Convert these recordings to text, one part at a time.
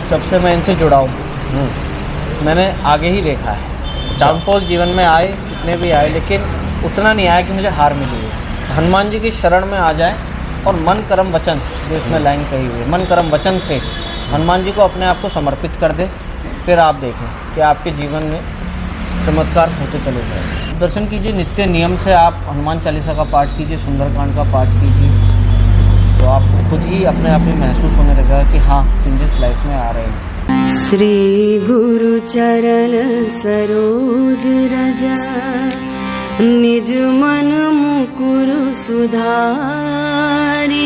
जब से मैं इनसे जुड़ा हूँ मैंने आगे ही देखा है। डाउनफॉल जीवन में आए, कितने भी आए, लेकिन उतना नहीं आया कि मुझे हार मिली है। हनुमान जी की शरण में आ जाए और मन कर्म वचन, जो इसमें लाइन कही हुई है, मन कर्म वचन से हनुमान जी को अपने आप को समर्पित कर दे, फिर आप देखें कि आपके जीवन में चमत्कार होते चले जाए। दर्शन कीजिए, नित्य नियम से आप हनुमान चालीसा का पाठ कीजिए, सुंदरकांड का पाठ कीजिए, तो आपको खुद ही अपने आप में महसूस होने लगेगा कि हाँ, चेंजेस लाइफ में आ रहे हैं। श्री गुरु चरण सरोज रज, निज मन मुकुर सुधारि,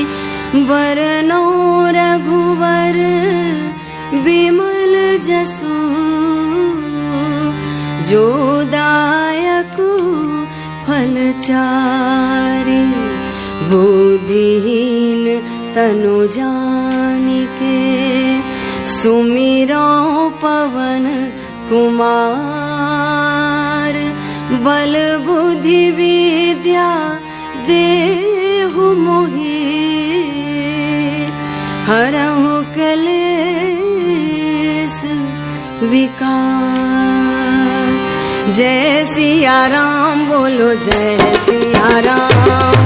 बरनौ रघुवर बिमल जसु, जो दायक फलचारि, बुद्धिहीन तनु जानिके, सुमिरो पवन कुमार, बल बुद्धि विद्या देहु मोहि, हरहु क्लेश विकार। जय सिया राम, बोलो जय सिया राम।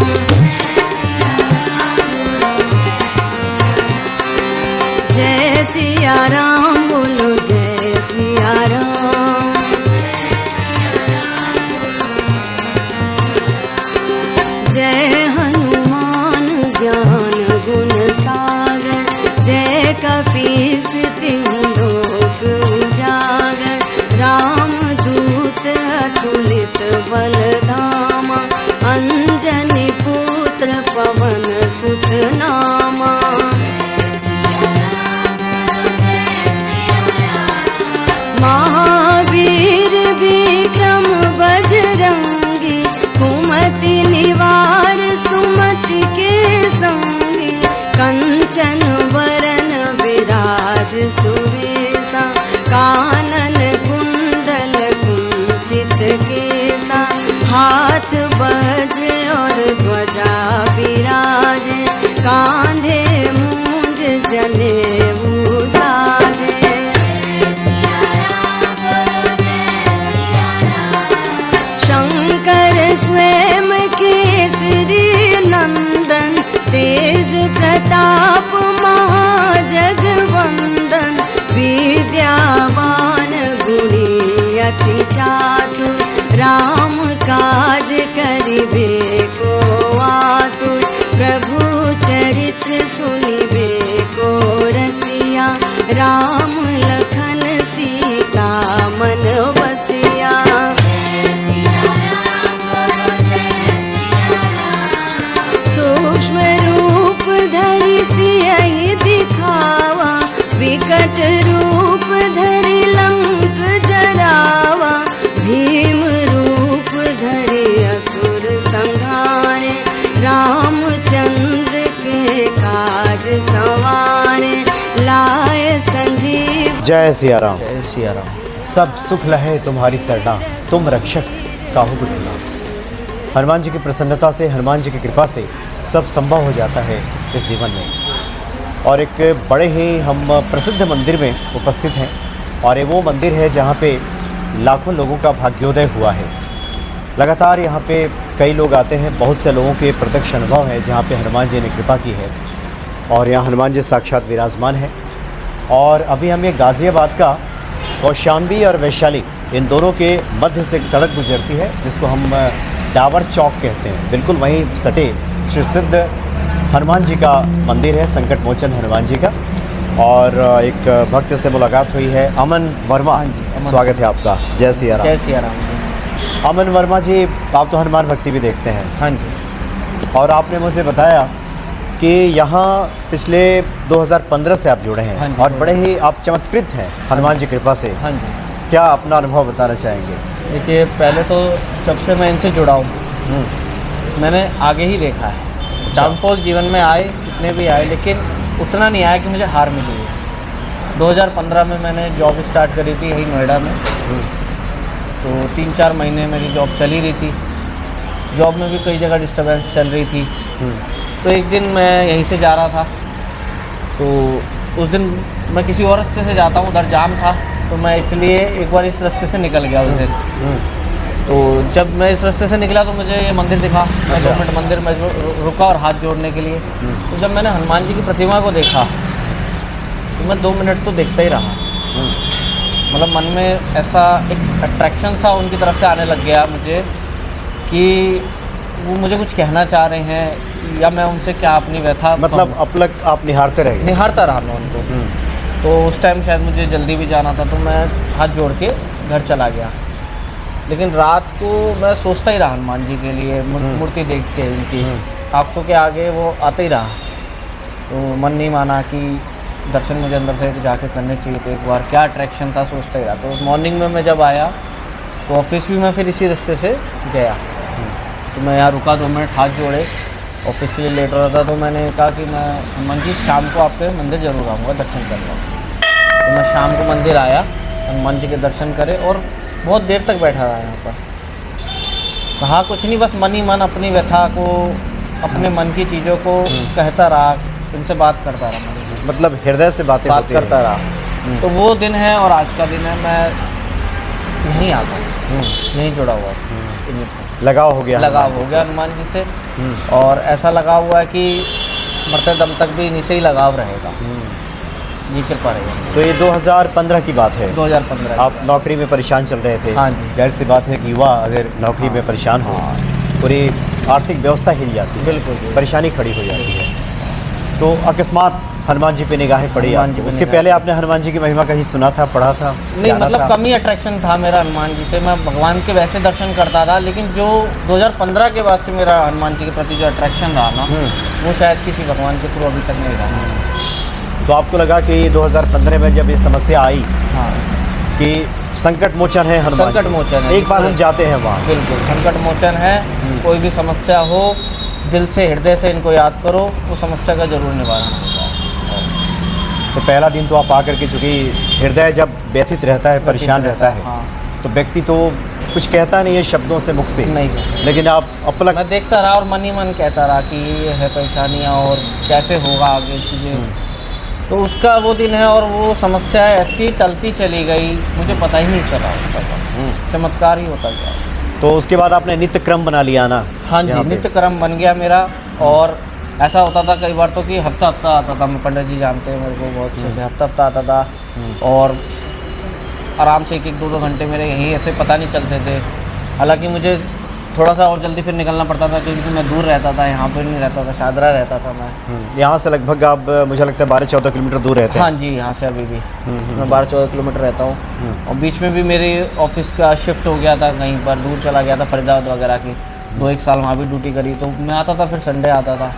जय सिया राम, बोलो जय सिया राम। जय हनुमान ज्ञान गुण सागर, जय कपीस तिहु लोक उजागर, राम दूत अतुलित बल धामा, अंजनी पुत्र पवन सुत नामा। महावीर विक्रम बजरंगी, कुमति निवार सुमति के संगी, कंचन वरन विराज सुवेशा, कानन कुंडल कुंचित केसा, हाथ वज्र और ध्वजा विराजे, कांधे मूंज जनेऊ साजे। शंकर स्वयं केसरी नंदन, तेज प्रताप महाजगवंदन, विद्यावान गुणी अति चातुर, राम काज करिबे को आतुर, प्रभु चरित्र सुनिबे को रसिया, राम लखन सीता मन बसिया। सूक्ष्म रूप धरि सियहि दिखावा, विकट रूप धरि लंक जरावा, भीम रूप धरि असुर संहारे, रामचंद्र के काज संवारे, लाए संजीव। जय सिया राम। जय सिया राम। सब सुख लहे तुम्हारी सरना, तुम रक्षक काहू को डरना। हनुमान जी की प्रसन्नता से, हनुमान जी की कृपा से सब संभव हो जाता है इस जीवन में। और एक बड़े ही हम प्रसिद्ध मंदिर में उपस्थित हैं, और ये वो मंदिर है जहाँ पे लाखों लोगों का भाग्योदय हुआ है। लगातार यहाँ पे कई लोग आते हैं, बहुत से लोगों के प्रत्यक्ष अनुभव है जहाँ पे हनुमान जी ने कृपा की है, और यहाँ हनुमान जी साक्षात विराजमान है। और अभी हम ये गाज़ियाबाद का कौशाम्बी और वैशाली, इन दोनों के मध्य से एक सड़क गुजरती है जिसको हम डाबर चौक कहते हैं। बिल्कुल वहीं सटे श्री सिद्ध हनुमान जी का मंदिर है, संकट मोचन हनुमान जी का। और एक भक्त से मुलाकात हुई है, अमन वर्मा। स्वागत है आपका। जय सिया राम। जय सिया राम। अमन वर्मा जी, आप तो हनुमान भक्ति भी देखते हैं। हाँ जी। और आपने मुझे बताया कि यहाँ पिछले 2015 से आप जुड़े हैं। हाँ जी। और बड़े ही आप चमत्कृत हैं हनुमान जी कृपा से। हाँ जी। क्या अपना अनुभव बताना चाहेंगे? देखिए, पहले तो जब से मैं इनसे जुड़ा हूँ मैंने आगे ही देखा है। डाउनफॉल जीवन में आए, कितने भी आए, लेकिन उतना नहीं आया कि मुझे हार मिली है। 2015 में मैंने जॉब स्टार्ट करी थी यही नोएडा में। तो 3-4 महीने मेरी जॉब चली रही थी। जॉब में भी कई जगह डिस्टर्बेंस चल रही थी। तो एक दिन मैं यहीं से जा रहा था, तो उस दिन मैं किसी और रास्ते से जाता हूँ, उधर जाम था, तो मैं इसलिए एक बार इस रास्ते से निकल गया उस दिन। तो जब मैं इस रास्ते से निकला तो मुझे ये मंदिर दिखा। मैं 2 मिनट मंदिर में रुका और हाथ जोड़ने के लिए। तो जब मैंने हनुमान जी की प्रतिमा को देखा तो मैं 2 मिनट तो देखता ही रहा। मतलब मन में ऐसा एक अट्रैक्शन सा उनकी तरफ से आने लग गया मुझे कि वो मुझे कुछ कहना चाह रहे हैं या मैं उनसे क्या अपनी व्यथा मतलब अपलक आप निहारते रह गए। निहारता रहा मैं उनको। तो उस टाइम शायद मुझे जल्दी भी जाना था, तो मैं हाथ जोड़ के घर चला गया। लेकिन रात को मैं सोचता ही रहा हनुमान जी के लिए, मूर्ति देख के उनकी आँखों के आगे वो आते ही रहा। तो मन नहीं माना कि दर्शन मुझे अंदर से जाके करने चाहिए, तो एक बार क्या अट्रैक्शन था सोचता ही रहा। तो मॉर्निंग में मैं जब आया तो ऑफिस भी मैं फिर इसी रास्ते से गया। तो मैं यहाँ रुका, 2 मिनट हाथ जोड़े, ऑफिस के लिए लेट हो रहा था। तो मैंने कहा कि मैं हनुमान जी शाम को आपके मंदिर ज़रूर आऊँगा दर्शन करना। तो मैं शाम को मंदिर आया, हनुमान जी के दर्शन करे और बहुत देर तक बैठा रहा यहाँ पर। कहा कुछ नहीं, बस मन ही मन अपनी व्यथा को, अपने मन की चीज़ों को कहता रहा, उनसे बात करता रहा। मतलब हृदय से बात करता रहा। तो वो दिन है और आज का दिन है, मैं यहीं आता हूँ, यहीं जुड़ा हुआ हूँ। लगाव हो गया हनुमान जी से। और ऐसा लगा हुआ है कि मरते दम तक भी इन्हीं से ही लगाव रहेगा। ये कृपा रहेगा। तो ये 2015 की बात है। 2015 आप नौकरी में परेशान चल रहे थे। हाँ जी। जाहिर सी बात है कि युवा अगर नौकरी में परेशान हो, पूरी आर्थिक व्यवस्था हिल जाती है, बिल्कुल परेशानी खड़ी हो जाती है। तो अकस्मात हनुमान जी पे निगाहें पड़ी आपको। उसके पहले आपने हनुमान जी की महिमा कहीं सुना था, पढ़ा था? नहीं, मतलब कम ही अट्रैक्शन था मेरा हनुमान जी से। मैं भगवान के वैसे दर्शन करता था, लेकिन जो 2015 के बाद से मेरा हनुमान जी के प्रति जो अट्रैक्शन रहा ना, वो शायद किसी भगवान के थ्रू अभी तक नहीं रहा। तो आपको लगा कि 2015 में जब ये समस्या आई कि संकट मोचन है हनुमान, संकट मोचन है, एक बार हम जाते हैं वहाँ। बिल्कुल संकट मोचन है। कोई भी समस्या हो, दिल से हृदय से इनको याद करो, वो समस्या का जरूर निवारण होगा। तो पहला दिन तो आप आकर के, चूँकि हृदय जब व्यथित रहता है, परेशान रहता है, तो व्यक्ति तो कुछ कहता नहीं है शब्दों से, मुख से नहीं, लेकिन आप अपलक। मैं देखता रहा और मन ही मन कहता रहा कि ये है परेशानियाँ और कैसे होगा आगे चीज़ें। तो उसका वो दिन है और वो समस्या ऐसी टलती चली गई, मुझे पता ही नहीं चला उसका। चमत्कार ही होता गया। तो उसके बाद आपने नित्य क्रम बना लिया ना? हाँ जी, नित्य क्रम बन गया मेरा। और ऐसा होता था कई बार तो कि हफ्ता आता था। मैं पंडित जी जानते हैं मेरे को बहुत अच्छे से। हफ्ता आता था और आराम से 1-2 घंटे मेरे यहीं ऐसे पता नहीं चलते थे। हालांकि मुझे थोड़ा सा और जल्दी फिर निकलना पड़ता था क्योंकि मैं दूर रहता था, यहाँ पर नहीं रहता था, शादरा रहता था मैं। यहाँ से लगभग आप, मुझे लगता है 12-14 किलोमीटर दूर रहते हैं। हाँ जी, यहाँ से अभी भी मैं 12-14 किलोमीटर रहता हूँ। और बीच में भी मेरे ऑफिस का शिफ्ट हो गया था, कहीं पर दूर चला गया था, फरीदाबाद वगैरह की। 2-1 साल वहाँ भी ड्यूटी करी। तो मैं आता था, फिर संडे आता था।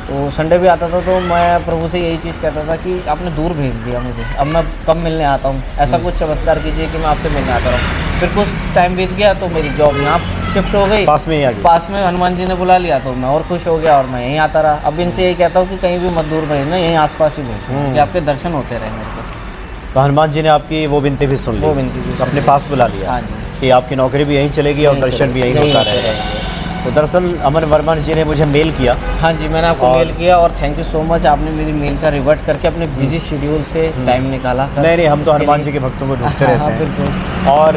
तो संडे भी आता था तो मैं प्रभु से यही चीज़ कहता था कि आपने दूर भेज दिया मुझे, अब मैं कब मिलने आता हूँ। ऐसा कुछ चमत्कार कीजिए कि मैं आपसे मिलने आता रहूँ। फिर कुछ टाइम बीत गया तो मेरी जॉब यहाँ शिफ्ट हो गई, पास में ही आ गई। पास में हनुमान जी ने बुला लिया तो मैं और खुश हो गया और मैं यहीं आता रहा। अब इनसे यही कहता हूँ कि कहीं भी मत दूर भेजना, यहीं आसपास ही भेजना कि आपके दर्शन होते रहे मेरे को। तो हनुमान जी ने आपकी वो विनती भी सुन ली, वो विनती भी अपने पास बुला लिया। हाँ जी, कि आपकी नौकरी भी यहीं चलेगी और दर्शन भी यहीं होता रहेगा। तो दरअसल अमन वर्मा जी ने मुझे मेल किया। हाँ जी, मैंने आपको मेल किया और थैंक यू सो मच, आपने मेरी मेल का रिवर्ट करके अपने बिजी शेड्यूल से टाइम निकाला सर। नहीं, हम तो हनुमान जी के भक्तों को ढूंढते रहते हैं। बिल्कुल। और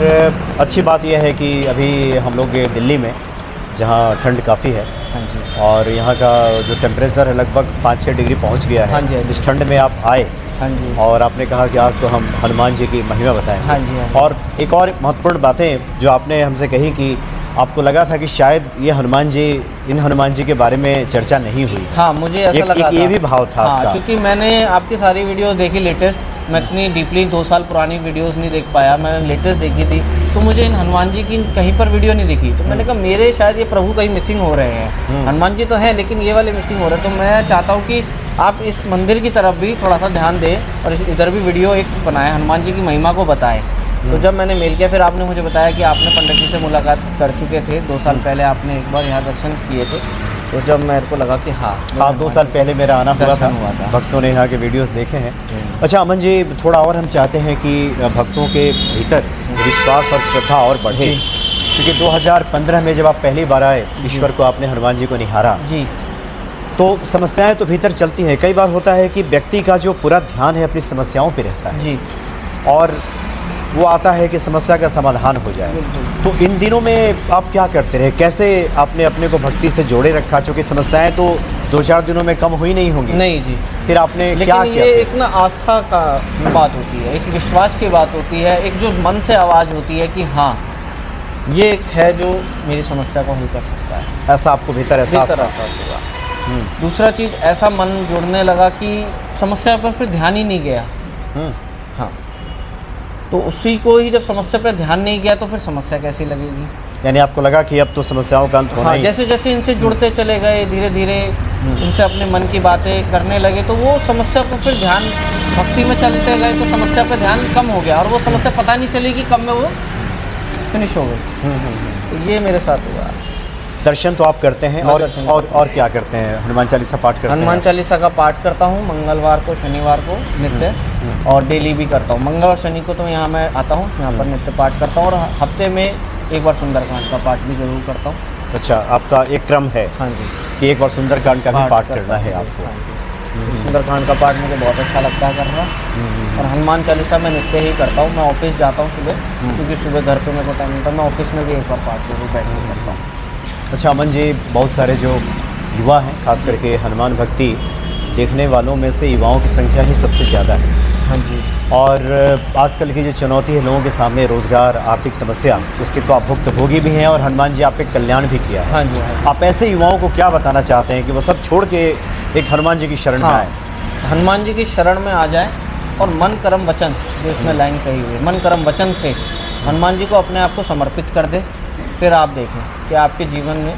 अच्छी बात यह है कि अभी हम लोग दिल्ली में, जहाँ ठंड काफ़ी है, हाँ जी, और यहाँ का जो टेम्परेचर है लगभग 5-6 डिग्री पहुँच गया है। हाँ जी, इस ठंड में आप आए। हाँ जी। और आपने कहा कि आज तो हम हनुमान जी की महिमा बताएंगे। हाँ जी, हाँ जी। और एक और महत्वपूर्ण बातें जो आपने हमसे कही कि आपको लगा था कि शायद ये इन हनुमान जी के बारे में चर्चा नहीं हुई। हाँ, मुझे ऐसा लगा था। ये भी भाव था आपका। क्योंकि मैंने आपकी सारी वीडियोस देखी लेटेस्ट। मैं इतनी डीपली 2 साल पुरानी वीडियोस नहीं देख पाया, मैंने लेटेस्ट देखी थी। तो मुझे इन हनुमान जी की कहीं पर वीडियो नहीं दिखी। तो मैंने कहा मेरे शायद ये प्रभु कहीं मिसिंग हो रहे हैं। हनुमान जी तो हैं लेकिन ये वाले मिसिंग हो रहे हैं। तो मैं चाहता हूँ कि आप इस मंदिर की तरफ भी थोड़ा सा ध्यान दें और इधर भी वीडियो एक बनाएं, हनुमान जी की महिमा को बताएं। तो जब मैंने मेल किया, फिर आपने मुझे बताया कि आपने पंडित जी से मुलाकात कर चुके थे 2 साल पहले, आपने एक बार यहाँ दर्शन किए थे। तो जब मेरे को लगा कि हाँ 2 साल पहले मेरा आना हुआ था, भक्तों ने यहाँ के वीडियोस देखे हैं। अच्छा अमन जी, थोड़ा और हम चाहते हैं कि भक्तों के भीतर विश्वास और श्रद्धा और बढ़े, क्योंकि 2015 में जब आप पहली बार आए, ईश्वर को आपने, हनुमान जी को निहारा जी, तो समस्याएं तो भीतर चलती हैं, कई बार होता है कि व्यक्ति का जो पूरा ध्यान है अपनी समस्याओं पे रहता है जी और वो आता है कि समस्या का समाधान हो जाए। तो इन दिनों में आप क्या करते रहे, कैसे आपने अपने को भक्ति से जोड़े रखा? क्योंकि समस्याएं तो 2-4 दिनों में कम हुई नहीं होंगी। नहीं जी, फिर आपने लेकिन क्या ये किया? एक ना आस्था का बात होती है, एक विश्वास की बात होती है, एक जो मन से आवाज़ होती है कि हाँ ये एक है जो मेरी समस्या को हल कर सकता है। ऐसा आपको भीतर एहसास बेहतर था? एहसास हुआ। दूसरा चीज़ ऐसा मन जुड़ने लगा कि समस्या पर फिर ध्यान ही नहीं गया। हाँ, तो उसी को ही जब समस्या पर ध्यान नहीं गया तो फिर समस्या कैसी लगेगी। यानी आपको लगा कि अब तो समस्याओं का अंत होना हाँ, ही। जैसे जैसे इनसे जुड़ते चले गए, धीरे धीरे इनसे अपने मन की बातें करने लगे तो वो समस्या पर फिर ध्यान, भक्ति में चलते गए तो समस्या पर ध्यान कम हो गया और वो समस्या पता नहीं चली कि कब में वो फिनिश हो गई। तो ये मेरे साथ हुआ। दर्शन तो आप करते हैं मैं और दर्शन और क्या करते हैं? हनुमान चालीसा पाठ करते हैं? हनुमान चालीसा का पाठ करता हूँ मंगलवार को, शनिवार को नित्य, और डेली भी करता हूँ। मंगल और शनि को तो यहाँ मैं आता हूँ, यहाँ पर नित्य पाठ करता हूँ और हफ्ते में एक बार सुंदरकांड का पाठ भी जरूर करता हूँ। अच्छा, आपका एक क्रम है हाँ जी, कि एक बार सुंदरकांड का भी पाठ करता करना हूँ। है आपको। हाँ जी, सुंदरकांड का पाठ मुझे बहुत अच्छा लगता है करना। और हनुमान चालीसा मैं नित्य ही करता हूँ। मैं ऑफिस जाता हूँ सुबह, क्योंकि सुबह घर पे मेरे को टाइम मिलता है, मैं ऑफिस में भी एक बार पाठ जरूर बैठ के करता हूँ। अच्छा अमन जी, बहुत सारे जो युवा हैं, खास करके हनुमान भक्ति देखने वालों में से युवाओं की संख्या ही सबसे ज़्यादा है। हाँ जी, और आजकल की जो चुनौती है लोगों के सामने, रोज़गार, आर्थिक समस्या, उसके तो आप भुक्तभोगी भी हैं और हनुमान जी आप पे कल्याण भी किया है। हाँ जी, हाँ जी। आप ऐसे युवाओं को क्या बताना चाहते हैं कि वो सब छोड़ के एक हनुमान जी की शरण में आए? हनुमान जी की शरण में आ जाए और मन कर्म वचन, जो इसमें लाइन कही हुई है, मन कर्म वचन से हनुमान जी को अपने आप को समर्पित कर दे। फिर आप देखें कि आपके जीवन में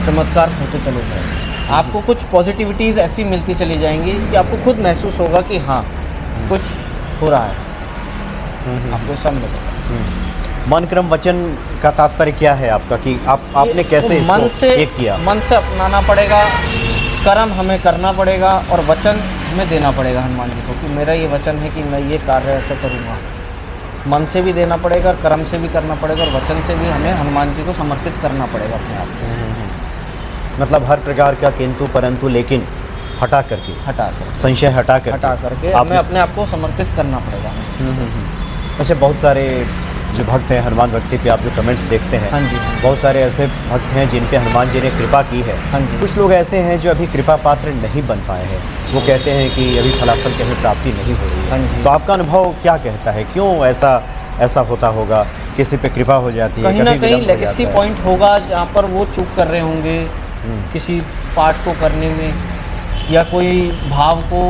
चमत्कार होते चले जाएंगे। आपको कुछ पॉजिटिविटीज़ ऐसी मिलती चली जाएंगी कि आपको खुद महसूस होगा कि हाँ कुछ हो रहा है, आपको समझ। मन क्रम वचन का तात्पर्य क्या है आपका, कि आपने कैसे इसको मन से एक किया? मन से अपनाना पड़ेगा, कर्म हमें करना पड़ेगा और वचन हमें देना पड़ेगा हनुमान जी को कि मेरा ये वचन है कि मैं ये कार्य ऐसे करूँगा। मन से भी देना पड़ेगा और कर्म से भी करना पड़ेगा और वचन से भी हमें हनुमान जी को समर्पित करना पड़ेगा अपने आप को। मतलब हर प्रकार का किंतु परंतु लेकिन हटा करके, संशय हटा करके हमें अपने आप को समर्पित करना पड़ेगा। अच्छा, बहुत सारे जो भक्त हैं हनुमान भक्ति पे, आप जो कमेंट्स देखते हैं, हाँ जी, बहुत सारे ऐसे भक्त हैं जिन पे हनुमान जी ने कृपा की है। हाँ जी। कुछ लोग ऐसे हैं जो अभी कृपा पात्र नहीं बन पाए हैं, वो कहते हैं कि अभी फलाफल की हमें प्राप्ति नहीं हो रही है। हाँ जी। तो आपका अनुभव क्या कहता है, क्यों ऐसा होता होगा? किसी पे कृपा हो जाती है, कहीं ना कभी कहीं विलंब हो लेगेसी जाता है। पॉइंट होगा जहाँ पर वो चूक कर रहे होंगे किसी पाठ को करने में, या कोई भाव को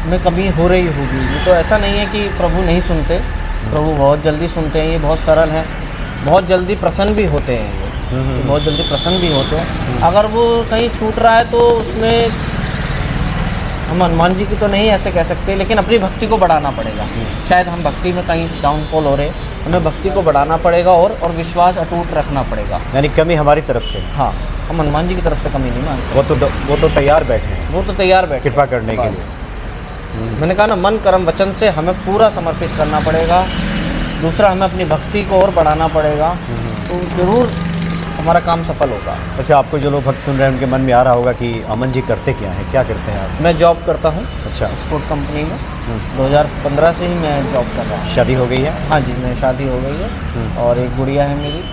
में कमी हो रही होगी। ये तो ऐसा नहीं है कि प्रभु नहीं सुनते, प्रभु बहुत जल्दी सुनते हैं। ये बहुत सरल है, बहुत जल्दी प्रसन्न भी होते हैं ये बहुत जल्दी प्रसन्न भी होते हैं। अगर वो कहीं छूट रहा है तो उसमें हम हनुमान जी की तो नहीं ऐसे कह सकते, लेकिन अपनी भक्ति को बढ़ाना पड़ेगा। शायद हम भक्ति में कहीं डाउनफॉल हो रहे, हमें भक्ति को बढ़ाना पड़ेगा और विश्वास अटूट रखना पड़ेगा। यानी कमी हमारी तरफ से? हाँ, हम हनुमान जी की तरफ से कमी नहीं मान सकते। वो तो तैयार बैठे हैं, वो तो तैयार बैठे कृपा करने के बस। लिए। मैंने कहा ना, मन कर्म वचन से हमें पूरा समर्पित करना पड़ेगा। दूसरा, हमें अपनी भक्ति को और बढ़ाना पड़ेगा, तो ज़रूर हमारा काम सफल होगा। अच्छा, आपको जो लोग भक्त सुन रहे हैं उनके मन में आ रहा होगा कि अमन जी करते क्या हैं, क्या करते हैं आप? मैं जॉब करता हूँ अच्छा, एक्सपोर्ट कंपनी में। 2015 से ही मैं जॉब कर रहा हूँ। शादी हो गई है? हाँ जी, मेरी शादी हो गई है और एक गुड़िया है मेरी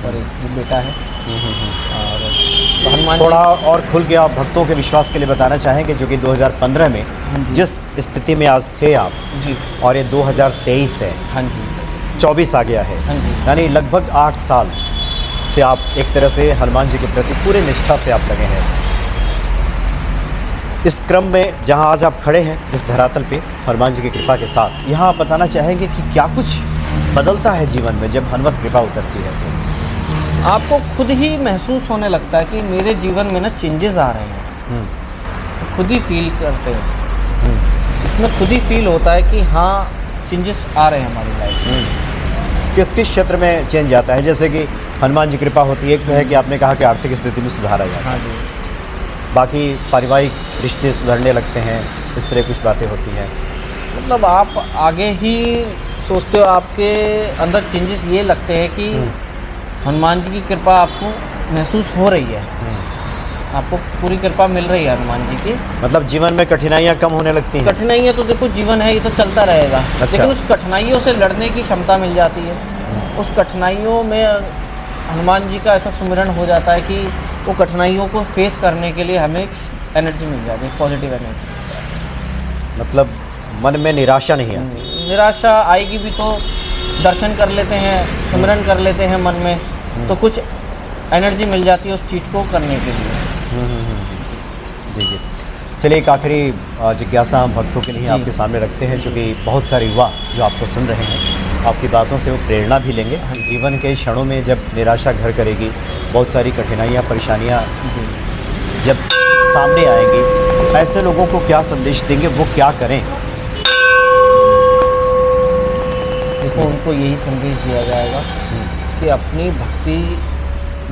और एक बेटा है। और हनुमान थोड़ा और खुल के आप भक्तों के विश्वास के लिए बताना चाहेंगे, जो कि 2015 में जी। जिस स्थिति में आज थे आप, जी, और ये 2023 है, हाँ जी, 24 आ गया है, हाँ जी, यानी लगभग 8 साल से आप एक तरह से हनुमान जी के प्रति पूरे निष्ठा से आप लगे हैं। इस क्रम में जहां आज आप खड़े हैं, जिस धरातल पे हनुमान जी की कृपा के साथ, यहाँ आप बताना चाहेंगे कि क्या कुछ बदलता है जीवन में जब हनुमत कृपा उतरती है? आपको खुद ही महसूस होने लगता है कि मेरे जीवन में ना चेंजेस आ रहे हैं। खुद ही फील करते हैं, इसमें खुद ही फील होता है कि हाँ चेंजेस आ रहे हैं हमारी लाइफ में। किस किस क्षेत्र में चेंज आता है? जैसे कि हनुमान जी कृपा होती है, एक तो है कि आपने कहा कि आर्थिक स्थिति में सुधार आ जाता है, हाँ जी, बाकी पारिवारिक रिश्ते सुधरने लगते हैं, इस तरह कुछ बातें होती हैं। मतलब आप आगे ही सोचते हो, आपके अंदर चेंजेस ये लगते हैं कि हनुमान जी की कृपा आपको महसूस हो रही है। आपको पूरी कृपा मिल रही है हनुमान जी की। मतलब जीवन में कठिनाइयाँ कम होने लगती हैं। कठिनाइयाँ तो देखो जीवन है, ये तो चलता रहेगा, अच्छा। लेकिन उस कठिनाइयों से लड़ने की क्षमता मिल जाती है। उस कठिनाइयों में हनुमान जी का ऐसा सुमिरन हो जाता है कि वो कठिनाइयों को फेस करने के लिए हमें एक एनर्जी मिल जाती है, पॉजिटिव एनर्जी। मतलब मन में निराशा नहीं आती। निराशा आएगी भी तो दर्शन कर लेते हैं, सुमिरन कर लेते हैं मन में, तो कुछ एनर्जी मिल जाती है उस चीज़ को करने के लिए। जी जी। चलिए एक आखिरी जिज्ञासा हम भक्तों के लिए जी। आपके सामने रखते हैं, क्योंकि बहुत सारे युवा जो आपको सुन रहे हैं, आपकी बातों से वो प्रेरणा भी लेंगे। जीवन के क्षणों में जब निराशा घर करेगी, बहुत सारी कठिनाइयाँ परेशानियाँ जब सामने आएंगी, ऐसे लोगों को क्या संदेश देंगे, वो क्या करें? देखो उनको यही संदेश दिया जाएगा कि अपनी भक्ति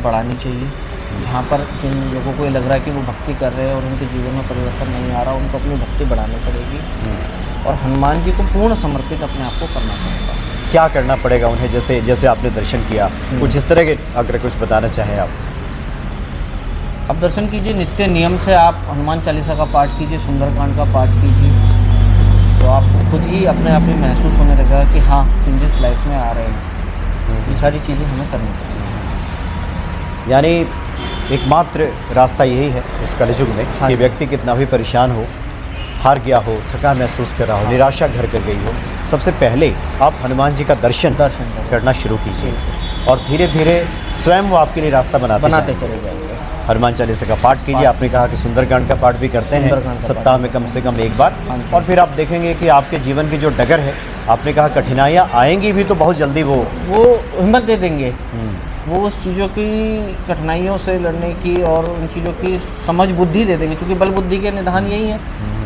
बढ़ानी चाहिए। जहाँ पर जिन लोगों को ये लग रहा है कि वो भक्ति कर रहे हैं और उनके जीवन में परिवर्तन नहीं आ रहा, उनको अपनी भक्ति बढ़ानी पड़ेगी और हनुमान जी को पूर्ण समर्पित अपने आप को करना पड़ेगा। क्या करना पड़ेगा उन्हें? जैसे जैसे आपने दर्शन किया, कुछ इस तरह के अगर कुछ बताना चाहें आप। अब दर्शन कीजिए, नित्य नियम से आप हनुमान चालीसा का पाठ कीजिए, सुंदरकांड का पाठ कीजिए, तो आपको खुद ही अपने आप में महसूस होने लगेगा कि हाँ चेंजेस लाइफ में आ रहे हैं। ये सारी चीज़ें हमें करनी चाहिए। यानी एकमात्र रास्ता यही है इस कलयुग में हाँ कि जी। व्यक्ति कितना भी परेशान हो, हार गया हो, थका महसूस कर रहा हो, निराशा घर कर गई हो, सबसे पहले आप हनुमान जी का दर्शन करें। करना शुरू कीजिए और धीरे धीरे स्वयं वो आपके लिए रास्ता बनाते बनाते जाएं। चले जाएंगे। हनुमान चालीसा का पाठ कीजिए। आपने कहा कि सुंदरकांड का पाठ भी करते हैं सुंदरकांड का सप्ताह पाठ। में कम से कम एक बार, हाँ जी। और फिर आप देखेंगे कि आपके जीवन की जो डगर है, आपने कहा कठिनाइयाँ आएंगी भी तो बहुत जल्दी वो हिम्मत दे देंगे, वो उस चीज़ों की कठिनाइयों से लड़ने की और उन चीज़ों की समझ बुद्धि दे देंगे, क्योंकि बल बुद्धि के निधान यही है।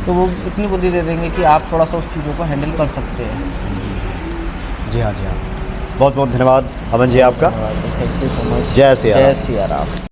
तो वो इतनी बुद्धि दे देंगे कि आप थोड़ा सा उस चीज़ों को हैंडल कर सकते हैं। जी हाँ, जी हाँ। बहुत बहुत धन्यवाद अमन जी आपका। Thank you so much. जय सिया राम। जय सिया राम।